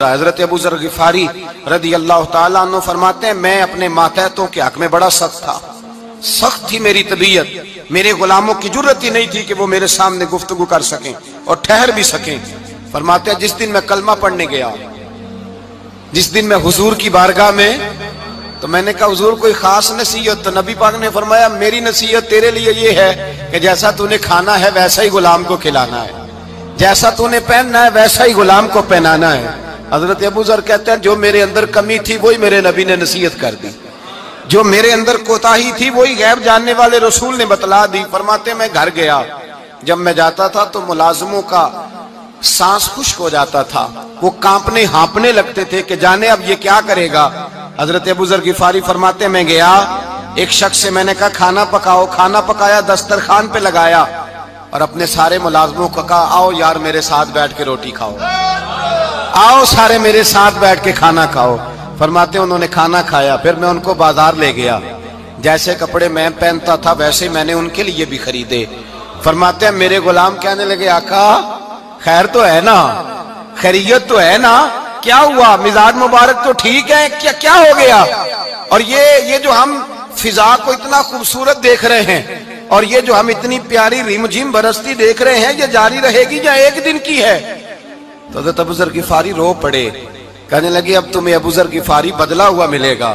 حضرت ابو ذر غفاری رضی اللہ تعالیٰ عنہ فرماتے ہیں میں اپنے ماتحتوں کے حق میں بڑا سخت تھا، سخت تھی میری طبیعت، میرے غلاموں کی جرت ہی نہیں تھی کہ وہ میرے سامنے گفتگو کر سکیں اور ٹھہر بھی سکیں۔ فرماتے ہیں جس دن میں کلمہ پڑھنے گیا، جس دن میں حضور کی بارگاہ میں، تو میں نے کہا حضور کوئی خاص نصیحت؟ تو نبی پاک نے فرمایا میری نصیحت تیرے لیے یہ ہے کہ جیسا تو نے کھانا ہے ویسا ہی غلام کو کھلانا ہے، جیسا تو نے پہننا ہے ویسا ہی غلام کو پہنانا ہے۔ حضرت ابو ذر کہتے ہیں جو میرے اندر کمی تھی وہی میرے نبی نے نصیحت کر دی، جو میرے اندر کوتاہی تھی وہی غیب جاننے والے رسول نے بتلا دی۔ فرماتے میں گھر گیا، جب میں جاتا تھا تو ملازموں کا سانس خشک ہو جاتا تھا، وہ کانپنے ہانپنے لگتے تھے کہ جانے اب یہ کیا کرے گا۔ حضرت ابو ذر غفاری فرماتے میں گیا، ایک شخص سے میں نے کہا کھانا پکاؤ، کھانا پکایا، دسترخوان پہ لگایا اور اپنے سارے ملازموں کو کہا آؤ یار میرے ساتھ بیٹھ کے روٹی کھاؤ، آؤ سارے میرے ساتھ بیٹھ کے کھانا کھاؤ۔ فرماتے ہیں انہوں نے کھانا کھایا، پھر میں ان کو بازار لے گیا، جیسے کپڑے میں پہنتا تھا ویسے میں نے ان کے لیے بھی خریدے۔ فرماتے ہیں میرے غلام کہنے لگے آقا خیر تو ہے نا، خیریت تو ہے نا، کیا ہوا؟ مزاج مبارک تو ٹھیک ہے، کیا ہو گیا؟ اور یہ جو ہم فضا کو اتنا خوبصورت دیکھ رہے ہیں اور یہ جو ہم اتنی پیاری ریم جھیم برستی دیکھ رہے ہیں، یہ جاری رہے گی یا ایک دن کی ہے؟ تو حضرت ابو ذر غفاری رو پڑے، کہنے لگے اب تمہیں ابو ذر غفاری بدلا ہوا ملے گا،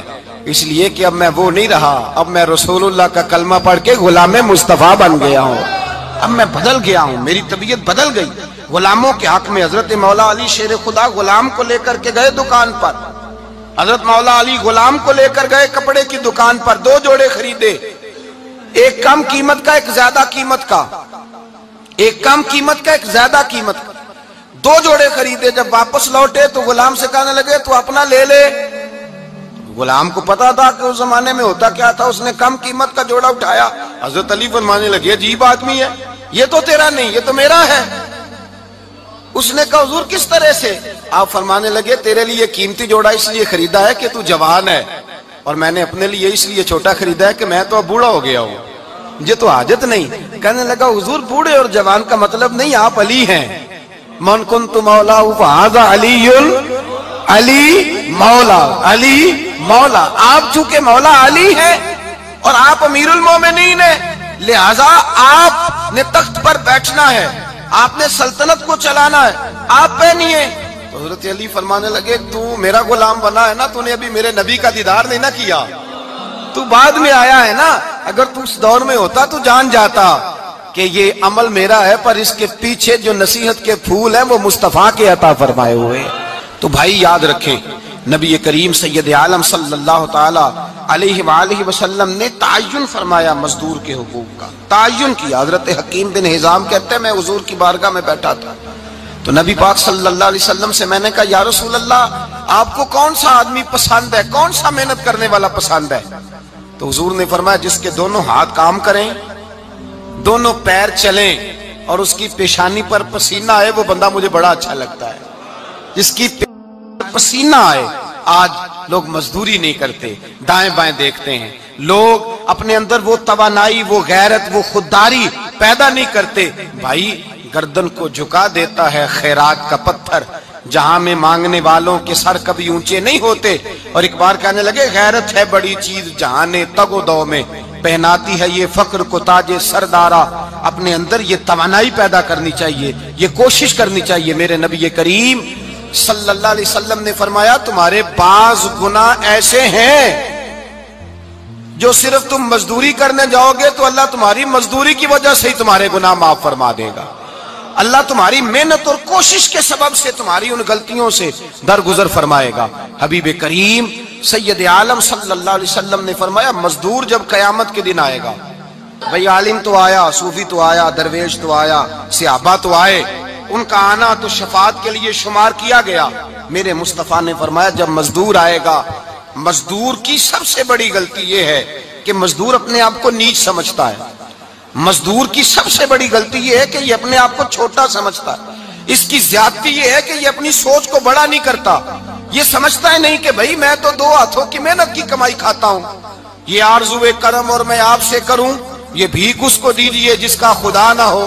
اس لیے کہ اب میں وہ نہیں رہا، اب میں رسول اللہ کا کلمہ پڑھ کے غلام مصطفیٰ بن گیا ہوں، اب میں بدل گیا ہوں، میری طبیعت بدل گئی۔ غلاموں کے حق میں حضرت مولا علی شیر خدا غلام کو لے کر کے گئے دکان پر، حضرت مولا علی غلام کو لے کر گئے کپڑے کی دکان پر، دو جوڑے خریدے، ایک کم قیمت کا ایک زیادہ قیمت کا، ایک کم قیمت کا ایک زیادہ قیمت کا، دو جوڑے خریدے۔ جب واپس لوٹے تو غلام سے کہنے لگے تو اپنا لے لے۔ غلام کو پتا تھا کہ اس زمانے میں ہوتا کیا تھا، اس نے کم قیمت کا جوڑا اٹھایا۔ حضرت علی فرمانے لگے عجیب آدمی ہے، یہ تو تیرا نہیں یہ تو میرا ہے۔ اس نے کہا حضور کس طرح سے؟ آپ فرمانے لگے تیرے لیے قیمتی جوڑا اس لیے خریدا ہے کہ تو جوان ہے، اور میں نے اپنے لیے اس لیے چھوٹا خریدا ہے کہ میں تو اب بوڑھا ہو گیا ہوں، مجھے تو حاجت نہیں۔ کہنے لگا حضور بوڑھے اور جوان کا مطلب نہیں، آپ علی ہیں، من کنت مولا فہذا علی علی مولا، علی مولا، آپ چونکہ مولا علی ہیں اور آپ امیر المومنین ہیں، لہذا آپ نے تخت پر بیٹھنا ہے، آپ نے سلطنت کو چلانا ہے، آپ پہنیے۔ تو حضرت علی فرمانے لگے تو میرا غلام بنا ہے نا، تو نے ابھی میرے نبی کا دیدار نہیں نہ کیا، تو بعد میں آیا ہے نا، اگر تو اس دور میں ہوتا تو جان جاتا کہ یہ عمل میرا ہے، پر اس کے پیچھے جو نصیحت کے پھول ہیں وہ مصطفیٰ کے عطا فرمائے ہوئے۔ تو بھائی یاد رکھیں نبی کریم سید عالم صلی اللہ تعالی علیہ وآلہ وسلم نے تعین فرمایا مزدور کے حقوق کا، تعین کیا۔ حضرت حکیم بن حزام کہتے ہیں میں حضور کی بارگاہ میں بیٹھا تھا تو نبی پاک صلی اللہ علیہ وسلم سے میں نے کہا یا رسول اللہ آپ کو کون سا آدمی پسند ہے، کون سا محنت کرنے والا پسند ہے؟ تو حضور نے فرمایا جس کے دونوں ہاتھ کام کریں، دونوں پیر چلیں اور اس کی پیشانی پر پسینہ آئے، وہ بندہ مجھے بڑا اچھا لگتا ہے۔ جس کی پسینہ آئے، آج لوگ مزدوری نہیں کرتے، دائیں بائیں دیکھتے ہیں، لوگ اپنے اندر وہ توانائی، وہ غیرت، وہ خودداری پیدا نہیں کرتے۔ بھائی گردن کو جھکا دیتا ہے خیرات کا پتھر، جہاں میں مانگنے والوں کے سر کبھی اونچے نہیں ہوتے۔ اور ایک بار کہنے لگے غیرت ہے بڑی چیز جہاں نے تگ و دو میں پہناتی ہے یہ فخر کو تاج سردارا۔ اپنے اندر یہ توانائی پیدا کرنی چاہیے، یہ کوشش کرنی چاہیے۔ میرے نبی کریم صلی اللہ علیہ وسلم نے فرمایا تمہارے بعض گناہ ایسے ہیں جو صرف تم مزدوری کرنے جاؤ گے تو اللہ تمہاری مزدوری کی وجہ سے ہی تمہارے گناہ معاف فرما دے گا، اللہ تمہاری محنت اور کوشش کے سبب سے تمہاری ان غلطیوں سے درگزر فرمائے گا۔ حبیب کریم سید عالم صلی اللہ علیہ وسلم نے فرمایا مزدور جب قیامت کے دن آئے گا، بھئی عالم تو آیا، صوفی تو آیا، درویش تو آیا، صحابہ تو آئے، ان کا آنا تو شفاعت کے لیے شمار کیا گیا۔ میرے مصطفیٰ نے فرمایا جب مزدور آئے گا، مزدور کی سب سے بڑی غلطی یہ ہے کہ مزدور اپنے آپ کو نیچ سمجھتا ہے، مزدور کی سب سے بڑی غلطی یہ ہے کہ یہ اپنے آپ کو چھوٹا سمجھتا ہے، اس کی زیادتی یہ ہے کہ یہ اپنی سوچ کو بڑا نہیں کرتا، یہ سمجھتا ہے نہیں کہ بھئی میں تو دو ہاتھوں کی محنت کی کمائی کھاتا ہوں، یہ آرزوئے کرم اور میں آپ سے کروں، یہ بھیک اس کو دیجئے جس کا خدا نہ ہو۔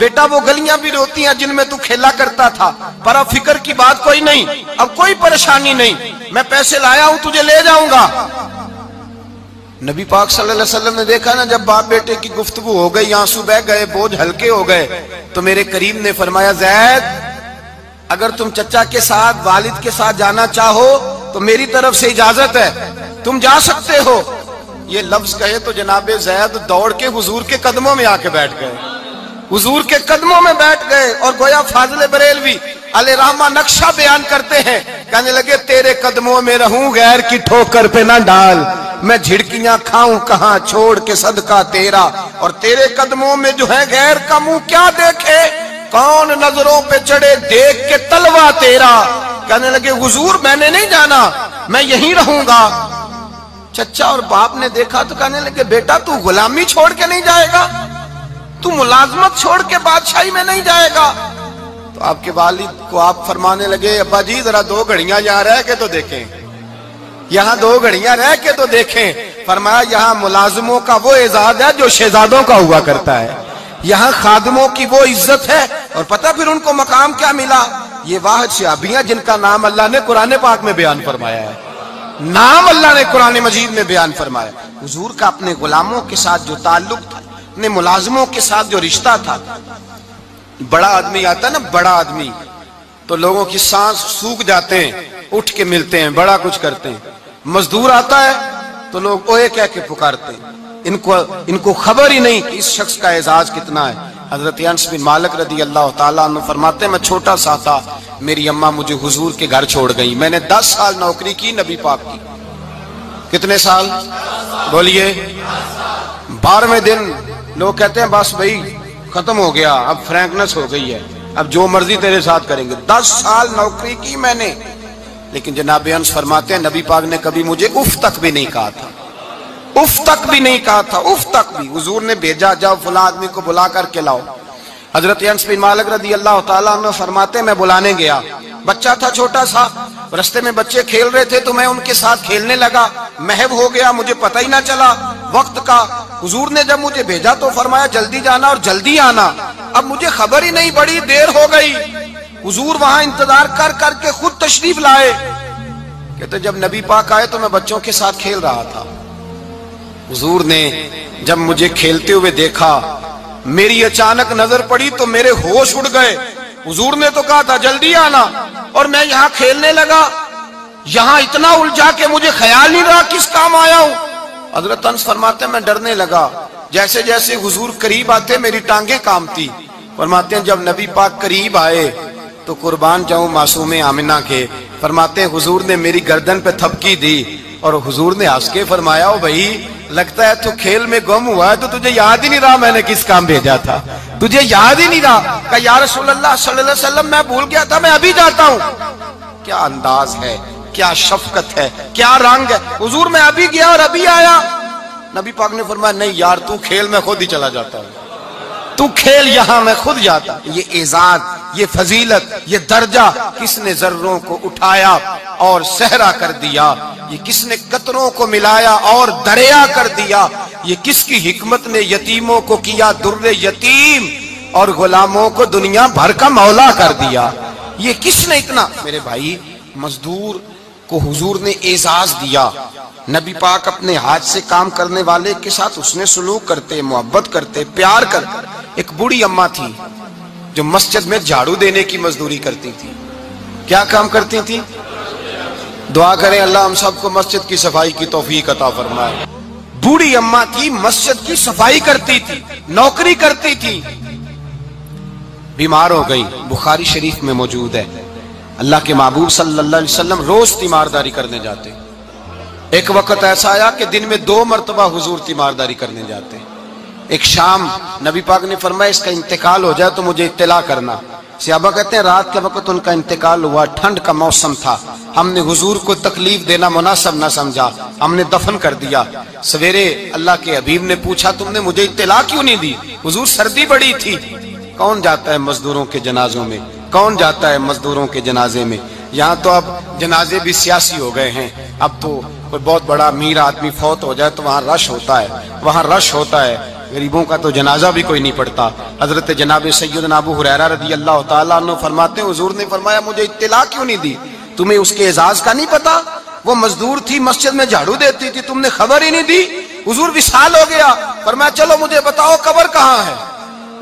بیٹا وہ گلیاں بھی روتی ہیں جن میں تو کھیلا کرتا تھا، پر اب فکر کی بات کوئی نہیں، اب کوئی پریشانی نہیں، میں پیسے لایا ہوں تجھے لے جاؤں گا۔ نبی پاک صلی اللہ علیہ وسلم نے دیکھا نا جب باپ بیٹے کی گفتگو ہو گئی، آنسو بہہ گئے، بوجھ ہلکے ہو گئے، تو میرے کریم نے فرمایا زید اگر تم چچا کے ساتھ والد کے ساتھ جانا چاہو تو میری طرف سے اجازت ہے، تم جا سکتے ہو۔ یہ لفظ کہے تو جناب زید دوڑ کے حضور کے قدموں میں آ کے بیٹھ گئے، حضور کے قدموں میں بیٹھ گئے، اور گویا فاضل بریلوی علیہ رحمہ نقشہ بیان کرتے ہیں، کہنے لگے تیرے قدموں میں رہوں غیر کی ٹھوکر پہ نہ ڈال، میں جھڑکیاں کھاؤں کہاں چھوڑ کے صدقہ تیرا، اور تیرے قدموں میں جو ہے غیر کا منہ کیا دیکھے، کون نظروں پہ چڑھے دیکھ کے تلوا تیرا۔ کہنے لگے حضور میں نے نہیں جانا، میں یہیں رہوں گا۔ چچا اور باپ نے دیکھا تو کہنے لگے بیٹا تو غلامی چھوڑ کے نہیں جائے گا، تو ملازمت چھوڑ کے بادشاہی میں نہیں جائے گا۔ تو آپ کے والد کو آپ فرمانے لگے ابا جی ذرا 2 گھڑیاں یہاں رہ کے تو دیکھیں، یہاں 2 گھڑیاں رہ کے تو دیکھیں۔ فرمایا یہاں ملازموں کا وہ اعزاز ہے جو شہزادوں کا ہوا کرتا ہے، یہاں خادموں کی وہ عزت ہے، اور پتہ پھر ان کو مقام کیا ملا، یہ واحد شعبیاں جن کا نام اللہ نے قرآن پاک میں بیان فرمایا ہے، نام اللہ نے قرآن مجید میں بیان فرمایا۔ حضور کا اپنے غلاموں کے ساتھ جو تعلق تھا، اپنے ملازموں کے ساتھ جو رشتہ تھا، بڑا آدمی آتا ہے نا، بڑا آدمی تو لوگوں کی سانس سوکھ جاتے ہیں، اٹھ کے ملتے ہیں، بڑا کچھ کرتے ہیں۔ مزدور آتا ہے تو لوگ اوے کہہ کے پکارتے ہیں، ان کو خبر ہی نہیں کہ اس شخص کا اعزاز کتنا ہے۔ حضرت انس بن مالک رضی اللہ تعالیٰ عنہ فرماتے ہیں میں چھوٹا سا تھا، میری اماں مجھے حضور کے گھر چھوڑ گئی، میں نے 10 سال نوکری کی نبی پاک کی۔ کتنے سال بولیے؟ 12ویں دن لوگ کہتے ہیں بس بھائی ختم ہو گیا، اب فرینکنس ہو گئی ہے، اب جو مرضی تیرے ساتھ کریں گے۔ 10 سال نوکری کی میں نے، لیکن جناب انس فرماتے ہیں نبی پاک نے کبھی مجھے اف تک بھی نہیں کہا تھا، اف تک بھی نہیں کہا تھا، اف تک بھی۔ حضور نے بھیجا جاؤ فلاں آدمی کو بلا کر کے لاؤ۔ حضرت انس بن مالک رضی اللہ تعالیٰ عنہ فرماتے ہیں میں بلانے گیا، بچہ تھا چھوٹا سا، رستے میں بچے کھیل رہے تھے تو میں ان کے ساتھ کھیلنے لگا، محو ہو گیا، مجھے پتہ ہی نہ چلا وقت کا۔ حضور نے جب مجھے بھیجا تو فرمایا جلدی جانا اور جلدی آنا، اب مجھے خبر ہی نہیں، بڑی دیر ہو گئی۔ حضور وہاں انتظار کر کر کے خود تشریف لائے، کہتے جب نبی پاک آئے تو میں بچوں کے ساتھ کھیل رہا تھا، حضور نے جب مجھے کھیلتے ہوئے دیکھا، میری اچانک نظر پڑی تو میرے ہوش اڑ گئے۔ حضور نے تو کہا تھا جلدی آنا، اور میں یہاں کھیلنے لگا، یہاں اتنا الجھا کہ مجھے خیال نہیں رہا کس کام آیا ہوں۔ حضرت انس فرماتے ہیں میں ڈرنے لگا، جیسے جیسے حضور قریب آتے میری ٹانگیں کانپتی۔ فرماتے ہیں جب نبی پاک قریب آئے تو قربان جاؤں معصوم آمنہ کے، فرماتے ہیں حضور نے میری گردن پہ تھپکی دی، اور حضور نے ہنس کے فرمایا او بھائی لگتا ہے تو کھیل میں گم ہوا ہے تو تجھے یاد ہی نہیں رہا میں نے کس کام بھیجا تھا، تجھے یاد ہی نہیں رہا۔ کہا یا رسول اللہ صلی اللہ علیہ وسلم میں بھول گیا تھا، میں ابھی جاتا ہوں۔ کیا انداز ہے، کیا شفقت ہے، کیا رنگ ہے۔ حضور میں ابھی گیا اور ابھی آیا۔ نبی پاک نے فرمایا نہیں یار تو کھیل میں خود ہی چلا جاتا ہے، تو کھیل یہاں میں خود جاتا۔ یہ اعزاز، یہ فضیلت، یہ درجہ کس نے ذروں کو اٹھایا اور صحرا کر دیا، یہ کس نے قطروں کو ملایا اور دریا کر دیا، یہ کس کی حکمت نے یتیموں کو کیا در یتیم اور غلاموں کو دنیا بھر کا مولا کر دیا، یہ کس نے اتنا۔ میرے بھائی مزدور کو حضور نے اعزاز دیا، نبی پاک اپنے ہاتھ سے کام کرنے والے کے ساتھ اس نے سلوک کرتے، محبت کرتے، پیار کرتے۔ ایک بوڑھی اماں تھی جو مسجد میں جھاڑو دینے کی مزدوری کرتی تھی۔ کیا کام کرتی تھی؟ دعا کریں اللہ ہم سب کو مسجد کی صفائی کی توفیق عطا فرمائے۔ بوڑھی اماں تھی، مسجد کی صفائی کرتی تھی، نوکری کرتی تھی، بیمار ہو گئی، بخاری شریف میں موجود ہے۔ اللہ کے محبوب صلی اللہ علیہ وسلم روز تیمارداری کرنے جاتے، ایک وقت ایسا آیا کہ دن میں 2 مرتبہ حضور تیمارداری کرنے جاتے۔ ایک شام نبی پاک نے فرمایا اس کا انتقال ہو جائے تو مجھے اطلاع کرنا۔ صحابہ کہتے ہیں رات کے وقت ان کا انتقال ہوا، ٹھنڈ کا موسم تھا، ہم نے حضور کو تکلیف دینا مناسب نہ سمجھا، ہم نے دفن کر دیا۔ سویرے اللہ کے حبیب نے پوچھا تم نے مجھے اطلاع کیوں نہیں دی؟ حضور سردی بڑی تھی۔ کون جاتا ہے مزدوروں کے جنازوں میں؟ کون جاتا ہے مزدوروں کے جنازے میں؟ یہاں تو اب جنازے بھی سیاسی ہو گئے ہیں، اب تو کوئی بہت بڑا امیر آدمی فوت ہو جائے تو وہاں رش ہوتا ہے، وہاں رش ہوتا ہے، غریبوں کا تو جنازہ بھی کوئی نہیں پڑھتا۔ حضرت جناب سیدنا ابو ہریرہ رضی اللہ تعالیٰ عنہ فرماتے ہیں حضور نے فرمایا مجھے اطلاع کیوں نہیں دی؟ تمہیں اس کے اعزاز کا نہیں پتا؟ وہ مزدور تھی مسجد میں جھاڑو دیتی تھی، تم نے خبر ہی نہیں دی؟ حضور وصال ہو گیا، فرمایا چلو مجھے بتاؤ قبر کہاں ہے؟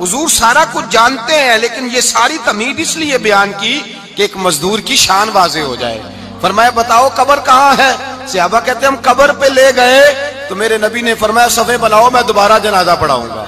حضور سارا کچھ جانتے ہیں لیکن یہ ساری تمہید اس لیے بیان کی کہ ایک مزدور کی شان واضح ہو جائے۔ فرمایا بتاؤ قبر کہاں ہے؟ صحابہ کہتے ہیں ہم قبر پہ لے گئے تو میرے نبی نے فرمایا صفے بناؤ میں دوبارہ جنازہ پڑھاؤں گا۔